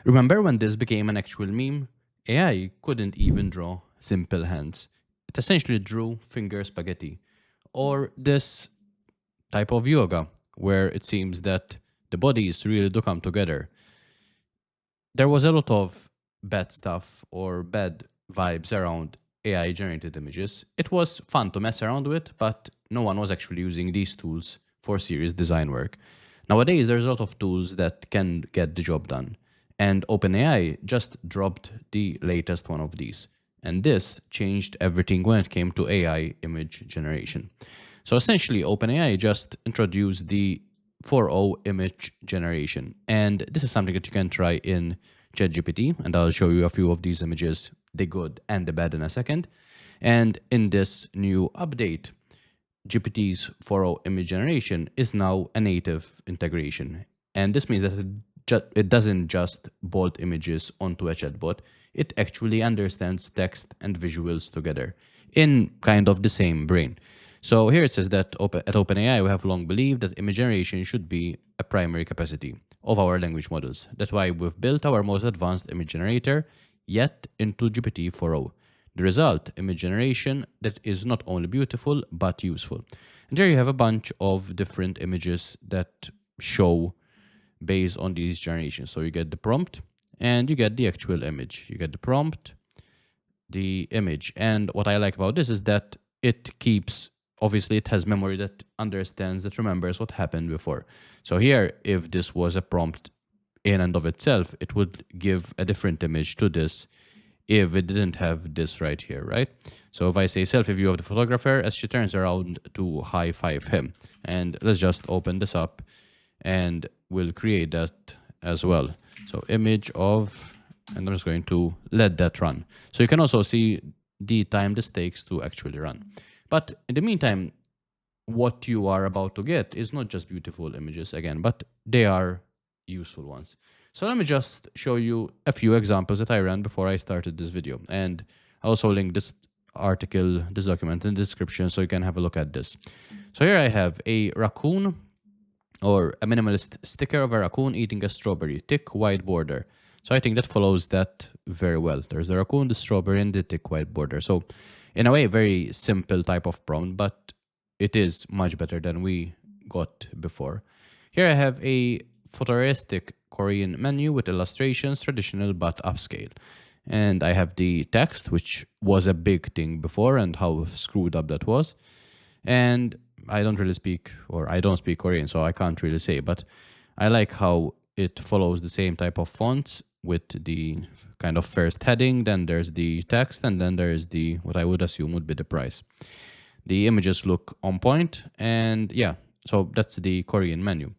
Remember when this became an actual meme? AI couldn't even draw simple hands. It essentially drew finger spaghetti. Or this type of yoga, where it seems that the bodies really do come together. There was a lot of bad stuff or bad vibes around AI generated images. It was fun to mess around with, but no one was actually using these tools for serious design work. Nowadays, there's a lot of tools that can get the job done. And OpenAI just dropped the latest one of these. And this changed everything when it came to AI image generation. So essentially, OpenAI just introduced the 4.0 image generation. And this is something that you can try in ChatGPT. And I'll show you a few of these images, the good and the bad, in a second. And in this new update, GPT's 4.0 image generation is now a native integration. And this means that it doesn't just bolt images onto a chatbot, it actually understands text and visuals together in kind of the same brain. So here it says that at OpenAI, we have long believed that image generation should be a primary capacity of our language models. That's why we've built our most advanced image generator yet into GPT 4.0. The result, image generation that is not only beautiful, but useful. And there you have a bunch of different images that show based on these generations. So you get the prompt and you get the actual image. You get the prompt, the image. And what I like about this is that it keeps, obviously it has memory that understands, that remembers what happened before. So here, if this was a prompt in and of itself, it would give a different image to this if it didn't have this right here, right? So if I say selfie view of the photographer as she turns around to high five him, and let's just open this up and we'll create that as well. So image of, and I'm just going to let that run. So you can also see the time this takes to actually run. But in the meantime, what you are about to get is not just beautiful images again, but they are useful ones. So let me just show you a few examples that I ran before I started this video. And I also link this article, this document in the description so you can have a look at this. So here I have a raccoon, or a minimalist sticker of a raccoon eating a strawberry, thick white border. So I think that follows that very well. There's a raccoon, the strawberry, and the thick white border. So in a way, very simple type of prompt, but it is much better than we got before. Here I have a photorealistic Korean menu with illustrations, traditional but upscale. And I have the text, which was a big thing before, and how screwed up that was. And I don't really speak, or I don't speak Korean, so I can't really say, but I like how it follows the same type of fonts with the kind of first heading, then there's the text, and then there's the, what I would assume would be the price. The images look on point, and yeah, so that's the Korean menu.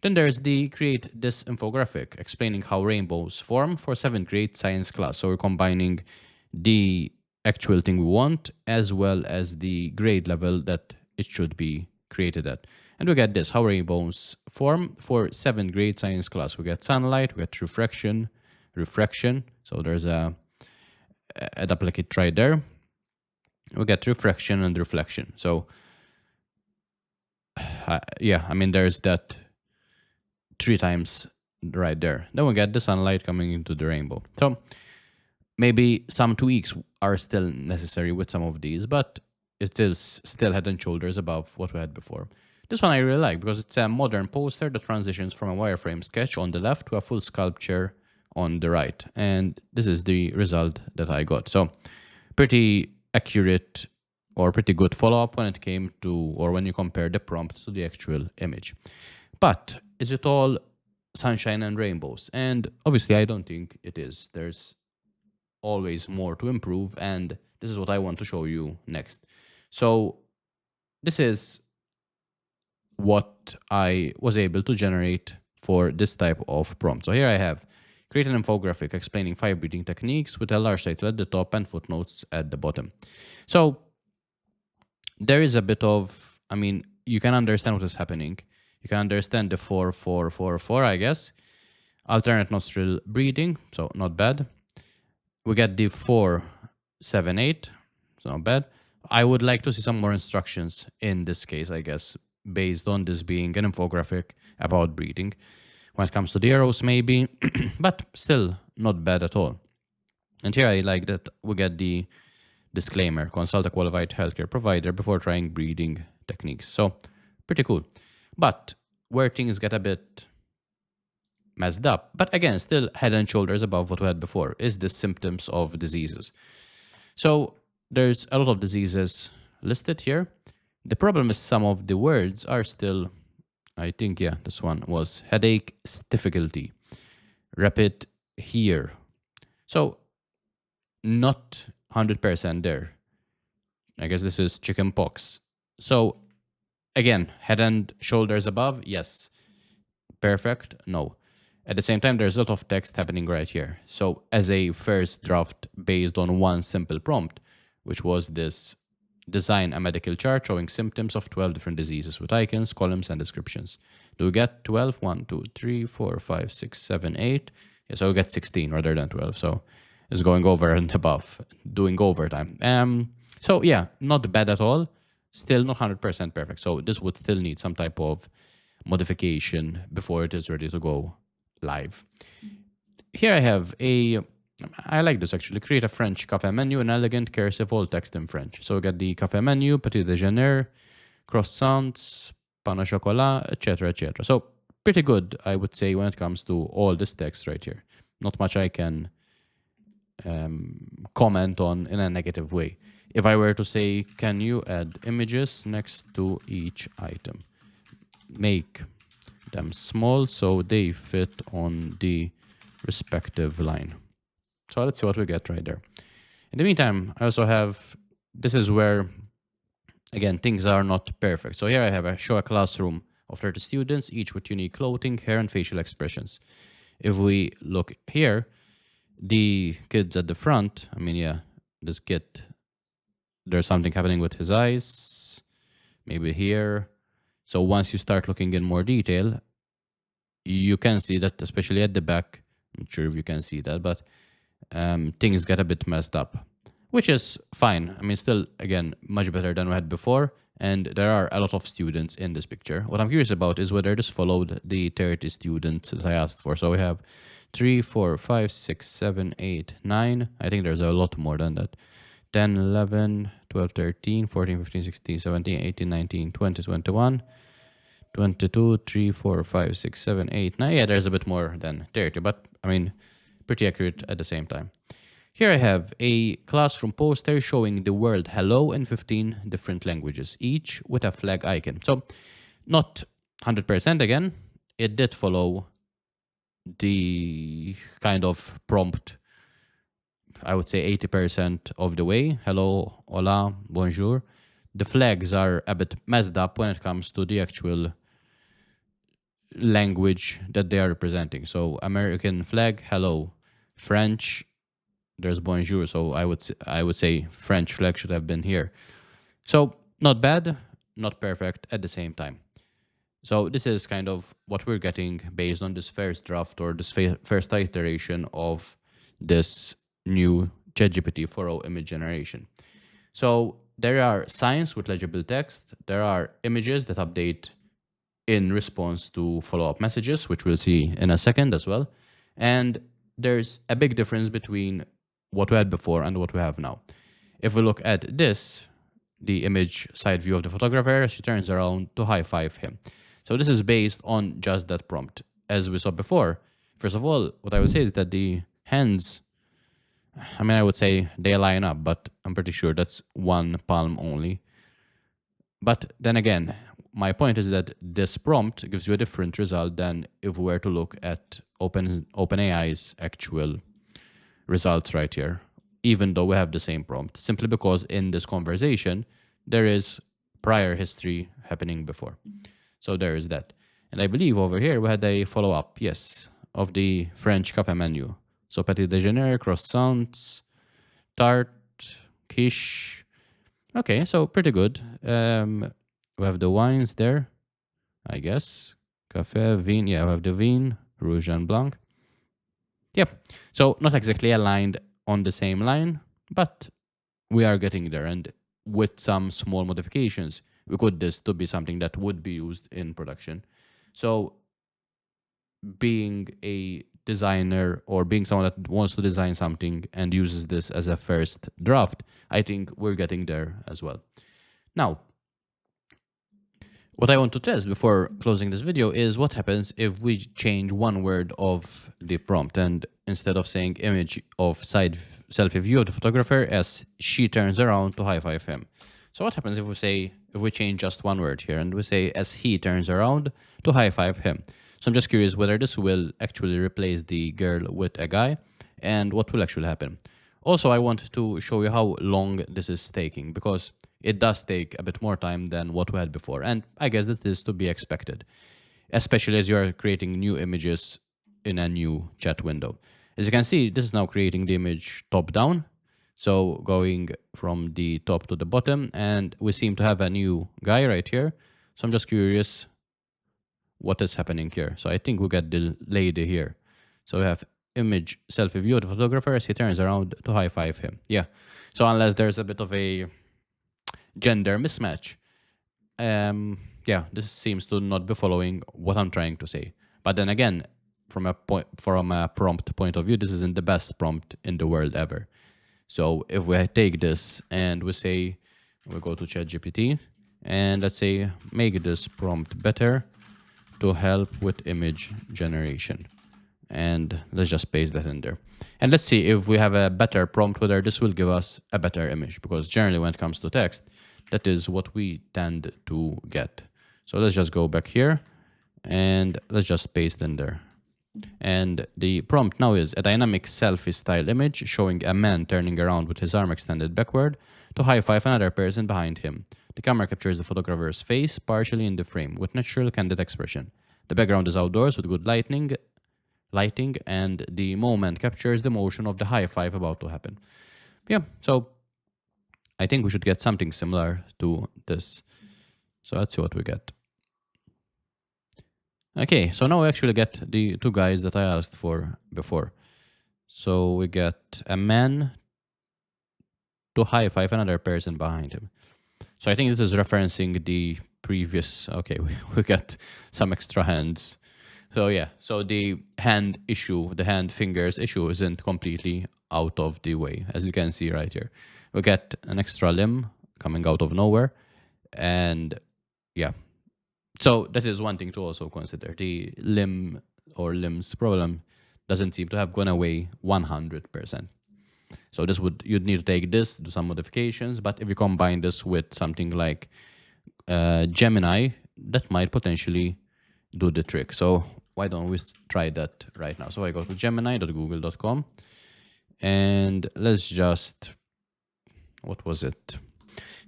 Then there's the create this infographic explaining how rainbows form for 7th grade science class. So we're combining the actual thing we want as well as the grade level that it should be created at. And we get this, how rainbows form for 7th grade science class. We get sunlight, we get refraction. So there's a duplicate right there. We get refraction and reflection. So yeah, I mean, there's that 3 times right there. Then we get the sunlight coming into the rainbow. So maybe some tweaks are still necessary with some of these, but it is still head and shoulders above what we had before. This one I really like because it's a modern poster that transitions from a wireframe sketch on the left to a full sculpture on the right. And this is the result that I got. So pretty accurate or pretty good follow-up when it came to, or when you compare the prompt to the actual image. But is it all sunshine and rainbows? And obviously I don't think it is. There's always more to improve, and this is what I want to show you next. So this is what I was able to generate for this type of prompt. So here I have create an infographic explaining 5 breathing techniques with a large title at the top and footnotes at the bottom. So there is a bit of, I mean, you can understand what is happening. You can understand the 4, 4, 4, 4, I guess. Alternate nostril breathing, so not bad. We get the 4, 7, 8, so not bad. I would like to see some more instructions in this case, I guess, based on this being an infographic about breathing. When it comes to the arrows, maybe, but still not bad at all. And here I like that we get the disclaimer, consult a qualified healthcare provider before trying breeding techniques. So pretty cool. But where things get a bit messed up, but again, still head and shoulders above what we had before, is the symptoms of diseases. So there's a lot of diseases listed here. The problem is some of the words are still, I think, yeah, this one was headache, difficulty, rapid here. So not 100% there. I guess this is chicken pox. So again, head and shoulders above, yes. Perfect, no. At the same time, there's a lot of text happening right here. So as a first draft based on one simple prompt, which was this design a medical chart showing symptoms of 12 different diseases with icons, columns, and descriptions. Do we get 12? 1, 2, 3, 4, 5, 6, 7, 8. Yeah, so we get 16 rather than 12. So it's going over and above, doing overtime. So yeah, not bad at all. Still not 100% perfect. So this would still need some type of modification before it is ready to go live. Here I have I like this actually, create a French cafe menu, an elegant cursive all text in French. So we get the cafe menu, petit déjeuner, croissants, pain au chocolat, etc., etc. So pretty good, I would say, when it comes to all this text right here. Not much I can comment on in a negative way. If I were to say, can you add images next to each item? Make them small so they fit on the respective line. So let's see what we get right there. In the meantime, I also have, this is where, again, things are not perfect. So here I have show a classroom of 30 students, each with unique clothing, hair, and facial expressions. If we look here, the kids at the front, I mean, yeah, this kid, there's something happening with his eyes, maybe here. So once you start looking in more detail, you can see that, especially at the back, I'm not sure if you can see that, but things get a bit messed up, which is fine. I mean, still, again, much better than we had before. And there are a lot of students in this picture. What I'm curious about is whether this followed the 30 students that I asked for. So we have 3, 4, 5, 6, 7, 8, 9. I think there's a lot more than that. 10, 11, 12, 13, 14, 15, 16, 17, 18, 19, 20, 21, 22, 3, 4, 5, 6, 7, 8, 9. Yeah, there's a bit more than 30, but I mean, pretty accurate at the same time. Here I have a classroom poster showing the word hello in 15 different languages, each with a flag icon. So not 100% again, it did follow the kind of prompt, I would say 80% of the way. Hello, hola, bonjour. The flags are a bit messed up when it comes to the actual language that they are representing. So American flag, hello. French, there's bonjour. So I would say French flag should have been here. So not bad, not perfect at the same time. So this is kind of what we're getting based on this first draft or this first iteration of this new ChatGPT 4.0 image generation. So there are signs with legible text. There are images that update in response to follow-up messages, which we'll see in a second as well. And there's a big difference between what we had before and what we have now. If we look at this, the image side view of the photographer, she turns around to high-five him. So this is based on just that prompt. As we saw before, first of all, what I would say is that the hands, I mean, I would say they line up, but I'm pretty sure that's one palm only. But then again, my point is that this prompt gives you a different result than if we were to look at OpenAI's actual results right here, even though we have the same prompt, simply because in this conversation, there is prior history happening before. So there is that. And I believe over here we had a follow-up, yes, of the French cafe menu. So petit déjeuner, croissants, tart, quiche. Okay, so pretty good. We have the wines there, I guess. Café, vin, yeah, we have the vin, rouge and blanc. Yep, so not exactly aligned on the same line, but we are getting there. And with some small modifications, we could this to be something that would be used in production. So being a designer or being someone that wants to design something and uses this as a first draft, I think we're getting there as well. Now, what I want to test before closing this video is what happens if we change one word of the prompt, and instead of saying image of side selfie view of the photographer as she turns around to high five him. So what happens if we change just one word here and we say as he turns around to high five him? So I'm just curious whether this will actually replace the girl with a guy and what will actually happen. Also, I want to show you how long this is taking, because it does take a bit more time than what we had before. And I guess that is to be expected, especially as you are creating new images in a new chat window. As you can see, this is now creating the image top down. So going from the top to the bottom, and we seem to have a new guy right here. So I'm just curious what is happening here. So I think we get the lady here. So we have image selfie view of the photographer as he turns around to high five him. Yeah. So unless there's a bit of a gender mismatch, yeah, this seems to not be following what I'm trying to say. But then again, from a prompt point of view, this isn't the best prompt in the world ever. So if we take this and we say, we go to ChatGPT and let's say, make this prompt better to help with image generation. And let's just paste that in there. And let's see if we have a better prompt, whether this will give us a better image, because generally when it comes to text, that is what we tend to get. So let's just go back here and let's just paste in there. And the prompt now is a dynamic selfie style image showing a man turning around with his arm extended backward to high five another person behind him. The camera captures the photographer's face partially in the frame with natural candid expression. The background is outdoors with good lighting, and the moment captures the motion of the high five about to happen. Yeah, so I think we should get something similar to this. So let's see what we get. Okay, so now we actually get the two guys that I asked for before. So we get a man to high five another person behind him. So I think this is referencing the previous, okay, we got some extra hands. So yeah, so the hand issue, the hand fingers issue isn't completely out of the way, as you can see right here. We get an extra limb coming out of nowhere. And yeah, so that is one thing to also consider. The limb or limbs problem doesn't seem to have gone away 100%. So this you'd need to take this, do some modifications, but if you combine this with something like Gemini, that might potentially do the trick. So why don't we try that right now? So I go to gemini.google.com and let's just, what was it?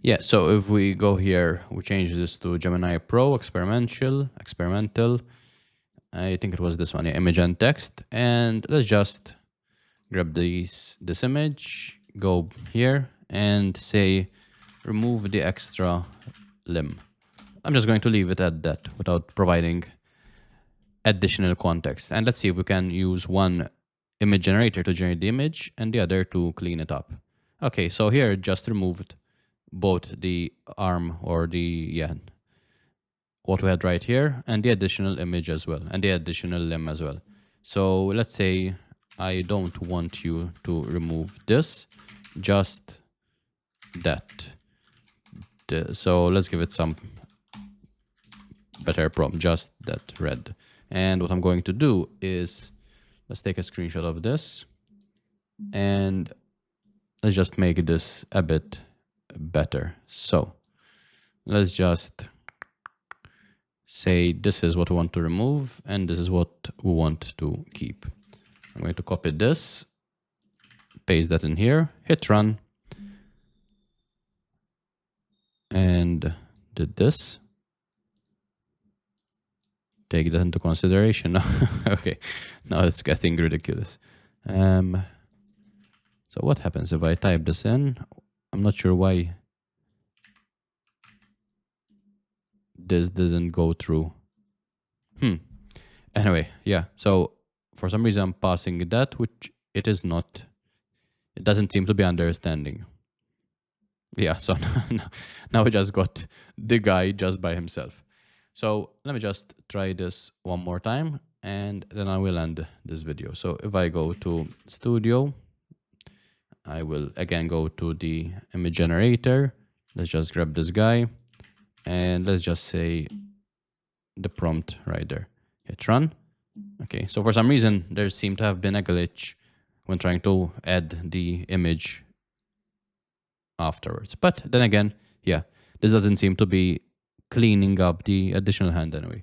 Yeah, so if we go here, we change this to Gemini Pro, experimental. I think it was this one, yeah, image and text. And let's just grab this image, go here and say, remove the extra limb. I'm just going to leave it at that without providing additional context. And let's see if we can use one image generator to generate the image and the other to clean it up. Okay, so here it just removed both the arm or the, yeah, what we had right here and the additional image as well and the additional limb as well. So let's say I don't want you to remove this, just that. So let's give it some better prompt, just that red. And what I'm going to do is, let's take a screenshot of this and let's just make this a bit better. So let's just say this is what we want to remove and this is what we want to keep. I'm going to copy this, paste that in here, hit run, and did this. Take that into consideration. Okay, now it's getting ridiculous. So what happens if I type this in? I'm not sure why this didn't go through. Anyway, yeah, so for some reason I'm passing that, which it is not. It doesn't seem to be understanding. Yeah, so now we just got the guy just by himself. So let me just try this one more time. and then I will end this video. So if I go to Studio, I will again go to the image generator. Let's just grab this guy and let's just say the prompt right there. Hit run. Okay, so for some reason there seemed to have been a glitch when trying to add the image afterwards. But then again, yeah, this doesn't seem to be cleaning up the additional hand anyway.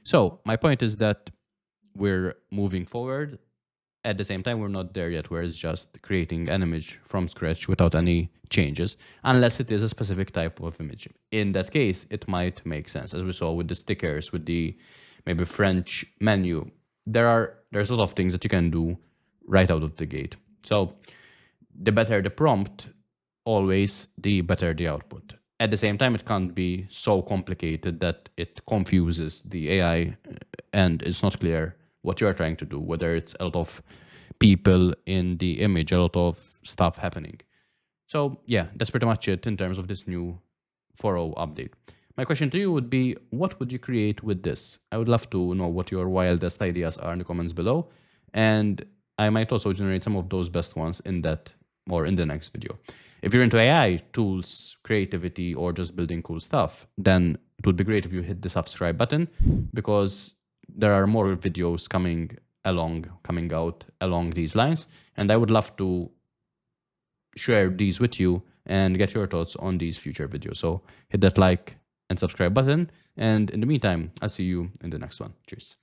So my point is that we're moving forward. At the same time, we're not there yet, where it's just creating an image from scratch without any changes, unless it is a specific type of image. In that case, it might make sense, as we saw with the stickers, with the maybe French menu. There's a lot of things that you can do right out of the gate. So the better the prompt, always the better the output. At the same time, it can't be so complicated that it confuses the AI and it's not clear what you're trying to do, whether it's a lot of people in the image, a lot of stuff happening. So yeah, that's pretty much it in terms of this new 4.0 update. My question to you would be, what would you create with this? I would love to know what your wildest ideas are in the comments below. And I might also generate some of those best ones in that or in the next video. If you're into AI, tools, creativity, or just building cool stuff, then it would be great if you hit the subscribe button, because there are more videos coming out along these lines. And I would love to share these with you and get your thoughts on these future videos. So hit that like and subscribe button. And in the meantime, I'll see you in the next one. Cheers.